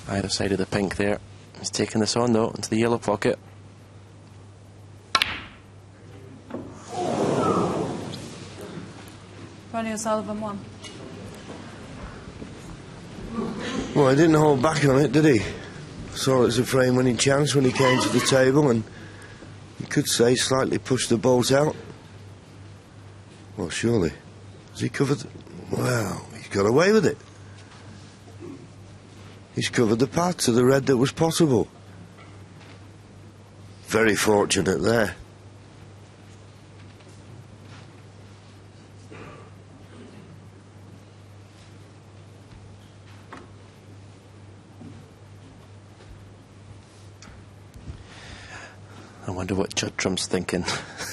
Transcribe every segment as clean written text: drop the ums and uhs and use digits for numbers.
Either side of the pink there. He's taking this on though into the yellow pocket. Ronnie O'Sullivan 1. Well, he didn't hold back on it, did he? Saw it as a frame-winning chance when he came to the table, and you could say slightly pushed the bolt out. Well, surely. Has he covered? Well, he's got away with it. He's covered the path to the red that was possible. Very fortunate there. I wonder what Judd Trump's thinking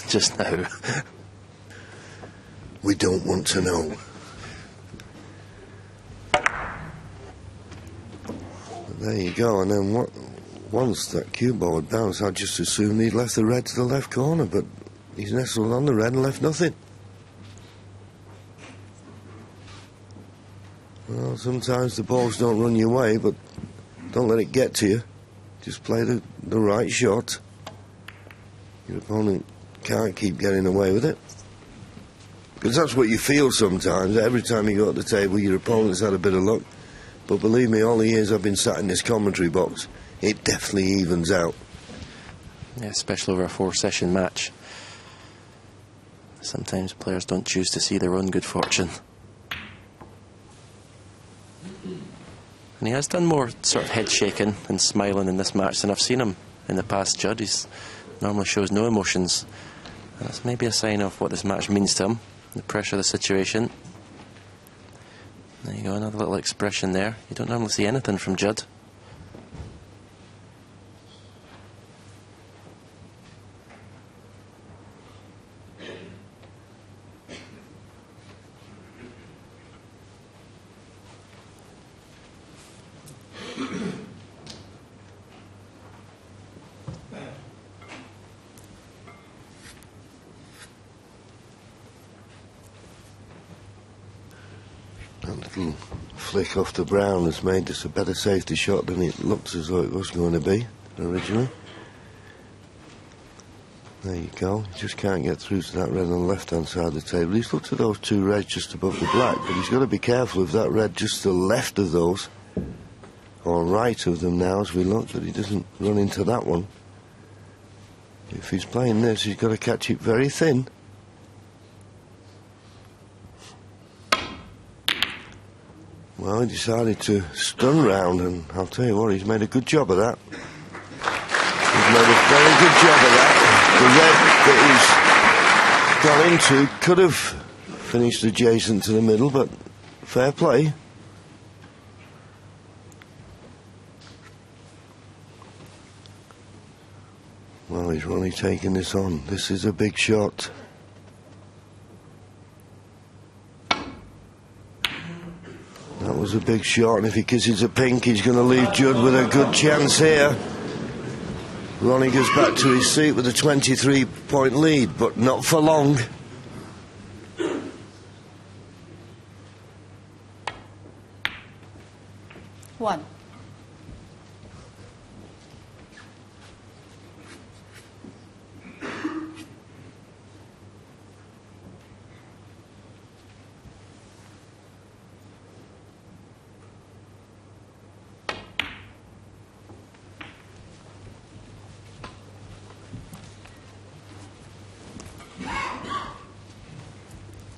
just now. We don't want to know. But there you go, and then once that cue ball had bounced, I just assumed he'd left the red to the left corner, but he's nestled on the red and left nothing. Well, sometimes the balls don't run your way, but don't let it get to you. Just play the right shot. Your opponent can't keep getting away with it. Because that's what you feel sometimes. Every time you go at the table, your opponent's had a bit of luck. But believe me, all the years I've been sat in this commentary box, it definitely evens out. Yeah, especially over a 4-session match. Sometimes players don't choose to see their own good fortune. And he has done more sort of head shaking and smiling in this match than I've seen him in the past, Judd. He's normally shows no emotions. That's maybe a sign of what this match means to him, the pressure of the situation. There you go, another little expression there. You don't normally see anything from Judd. That little flick off the brown has made this a better safety shot than it looks as though it was going to be originally. There you go. He just can't get through to that red on the left-hand side of the table. He's looked at those two reds just above the black, but he's got to be careful of that red just to the left of those, or right of them now as we look, that he doesn't run into that one. If he's playing this, he's got to catch it very thin. Well, he decided to stun round, and I'll tell you what, he's made a good job of that. He's made a very good job of that. The red that he's gone into could have finished adjacent to the middle, but fair play. Well, he's really taking this on. This is a big shot. That was a big shot, and if he kisses a pink, he's going to leave Judd with a good chance here. Ronnie goes back to his seat with a 23-point lead, but not for long. One.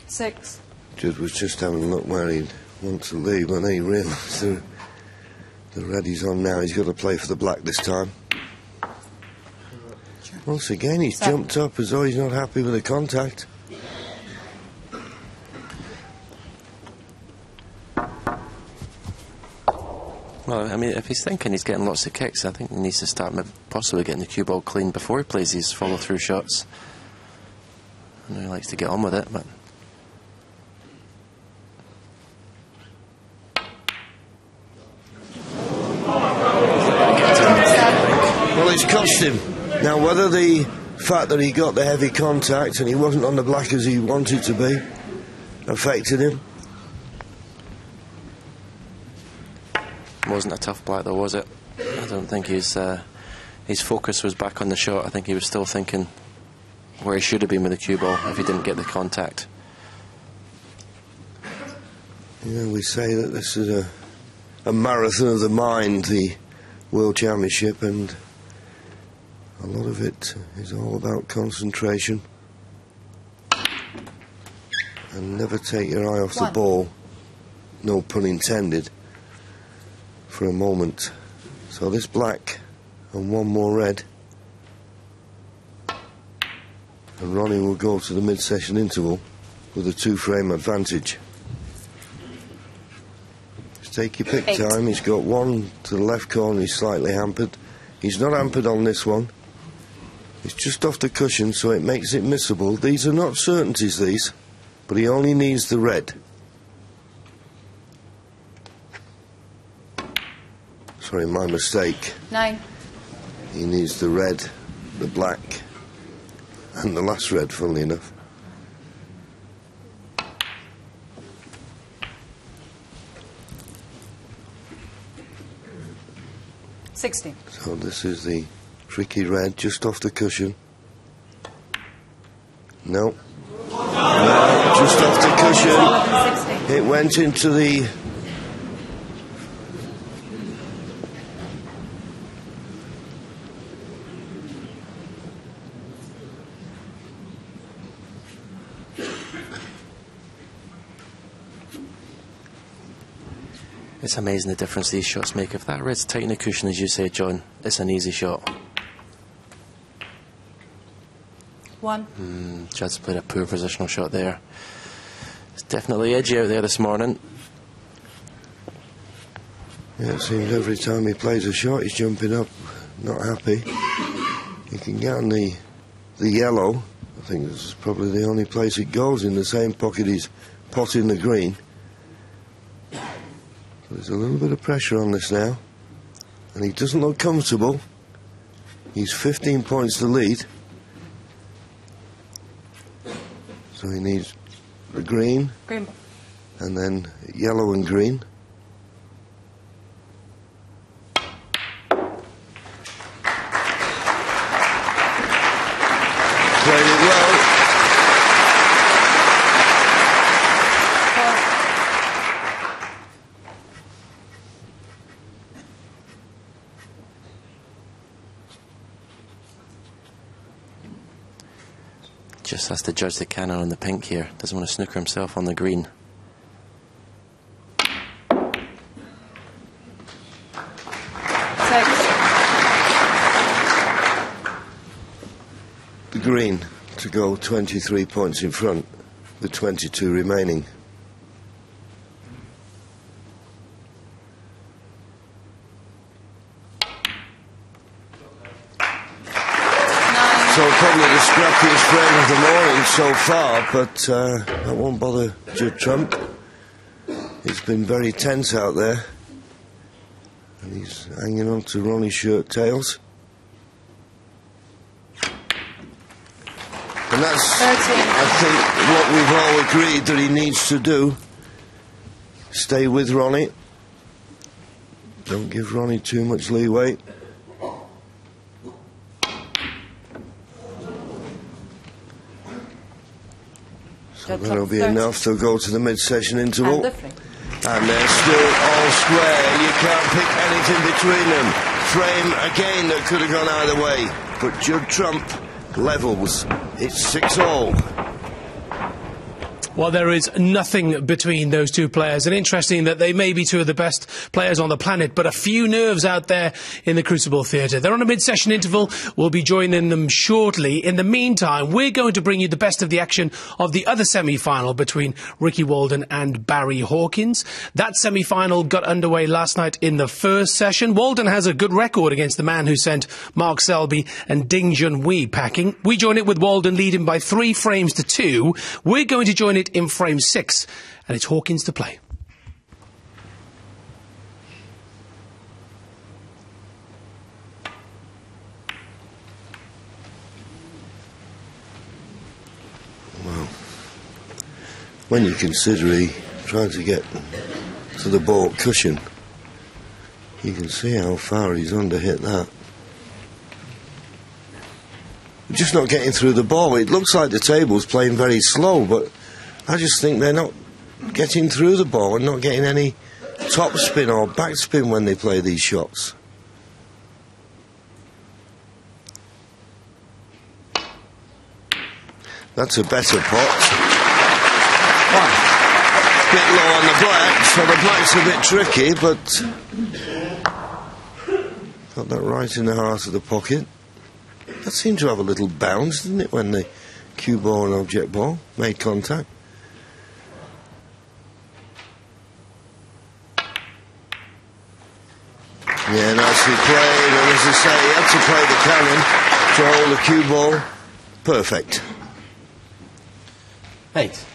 Six. Judd was just having a look where he'd want to leave, and then he realised the red he's on now, he's got to play for the black this time. Once again, he's jumped up as though he's not happy with the contact. Well, I mean, if he's thinking he's getting lots of kicks, I think he needs to start possibly getting the cue ball clean before he plays these follow-through shots. I know he likes to get on with it, but... Well, it's cost him. Now, whether the fact that he got the heavy contact and he wasn't on the black as he wanted to be affected him. Wasn't a tough black though, was it? I don't think his focus was back on the shot. I think he was still thinking where he should have been with the cue ball if he didn't get the contact. Yeah, we say that this is a marathon of the mind, the World Championship, and a lot of it is all about concentration. And never take your eye off the ball, no pun intended, for a moment. So this black and one more red, and Ronnie will go to the mid-session interval with a 2-frame advantage. Just take your pick time. He's got one to the left corner, he's slightly hampered. He's not hampered on this one. It's just off the cushion, so it makes it missable. These are not certainties, these, but he only needs the red. Sorry, my mistake. 9. He needs the red, the black, and the last red, funnily enough. $60. So this is the tricky red, just off the cushion. No. No, just off the cushion. It went into the... It's amazing the difference these shots make. If that red's tight in the cushion, as you say, John, it's an easy shot. 1. Judd's played a poor positional shot there. It's definitely edgy out there this morning. Yeah, it seems every time he plays a shot, he's jumping up, not happy. You can get on the yellow. I think this is probably the only place it goes, in the same pocket he's potting the green. There's a little bit of pressure on this now, and he doesn't look comfortable. He's 15 points to lead, so he needs the green, and then yellow and green. Played it well. Just has to judge the cannon on the pink here. Doesn't want to snooker himself on the green. The green to go 23 points in front, with 22 remaining. So probably the scrappiest frame of the morning so far, but that won't bother Judd Trump. It's been very tense out there, and he's hanging on to Ronnie's shirt tails. And that's, 13. I think, what we've all agreed that he needs to do. Stay with Ronnie. Don't give Ronnie too much leeway. So that'll be enough. They'll go to the mid-session interval. And they're still all square. You can't pick anything between them. Frame, again, that could have gone either way. But Judd Trump levels. It's 6-all. Well, there is nothing between those two players, and interesting that they may be two of the best players on the planet, but a few nerves out there in the Crucible Theatre. They're on a mid-session interval. We'll be joining them shortly. In the meantime, we're going to bring you the best of the action of the other semi-final between Ricky Walden and Barry Hawkins. That semi-final got underway last night in the first session. Walden has a good record against the man who sent Mark Selby and Ding Junhui packing. We join it with Walden leading by 3 frames to 2. We're going to join it in frame 6, and it's Hawkins to play. Well, when you consider he tried to get to the ball cushion You can see how far he's under hit that. Just not getting through the ball. It looks like the table's playing very slow, but I just think they're not getting through the ball and not getting any top spin or back spin when they play these shots. That's a better pot. Bit low on the black, so the black's a bit tricky, but got that right in the heart of the pocket. That seemed to have a little bounce, didn't it, when the cue ball and object ball made contact? Yeah, nicely played, and as I say, he had to play the cannon to hold the cue ball. Perfect. 8.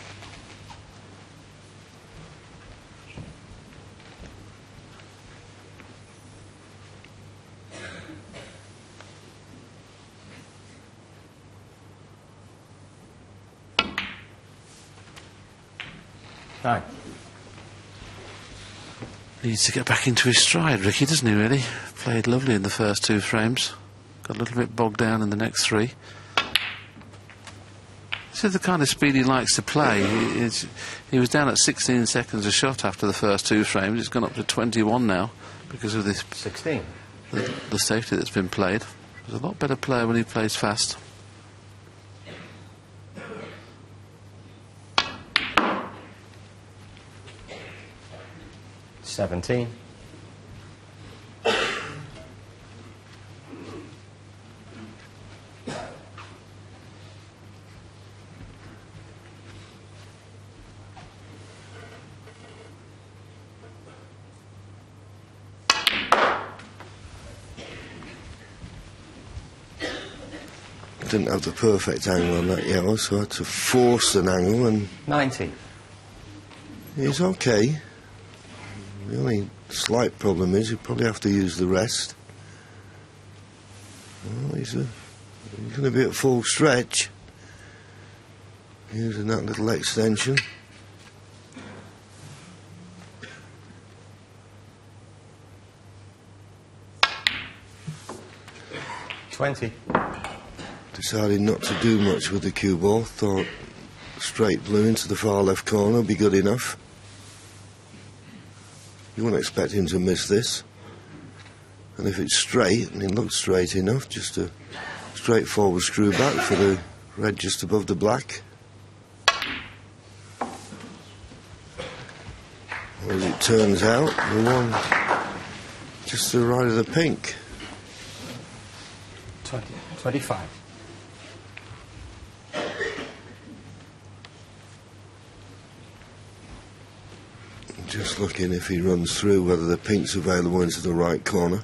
Nine. Needs to get back into his stride, Ricky, doesn't he, really? Played lovely in the first 2 frames. Got a little bit bogged down in the next 3. This is the kind of speed he likes to play. He was down at 16 seconds a shot after the first 2 frames. It's gone up to 21 now because of this 16. The safety that's been played. He's a lot better player when he plays fast. 17. Didn't have the perfect angle on that yellow, so I had to force an angle, and 90. he's okay. The only slight problem is you probably have to use the rest. Oh, he's going to be at full stretch, using that little extension. $20. Decided not to do much with the cue ball. Thought straight blue into the far left corner would be good enough. You wouldn't expect him to miss this. And if it's straight, and it looks straight enough, just a straightforward screw back for the red just above the black. Or as it turns out, the one just to the right of the pink. 25. Just looking if he runs through whether the pink's available into the right corner.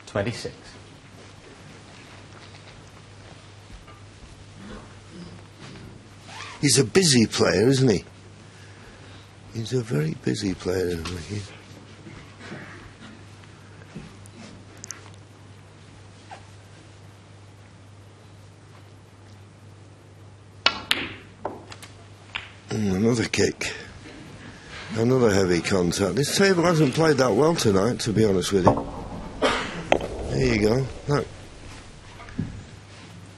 $26. He's a busy player, isn't he? He's a very busy player, Ricky. Another kick. Another heavy contact. This table hasn't played that well tonight, to be honest with you. There you go. Look.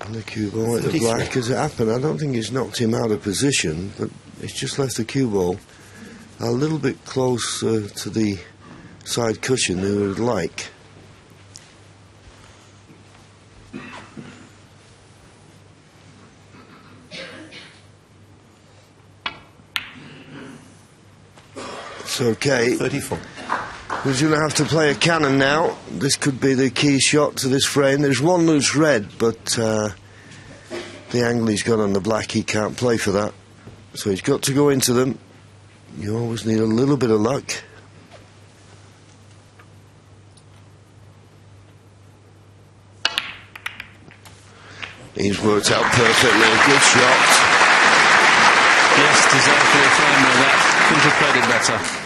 And the cue ball at the black as it happened. I don't think it's knocked him out of position, but it's just left the cue ball a little bit close to the side cushion than we would like. It's okay. 34. We're going to have to play a cannon now. This could be the key shot to this frame. There's one loose red, but the angle he's got on the black, he can't play for that. So he's got to go into them. You always need a little bit of luck. He's worked out perfectly. Good shot. Yes, deserved for a frame like that. Couldn't have played it better.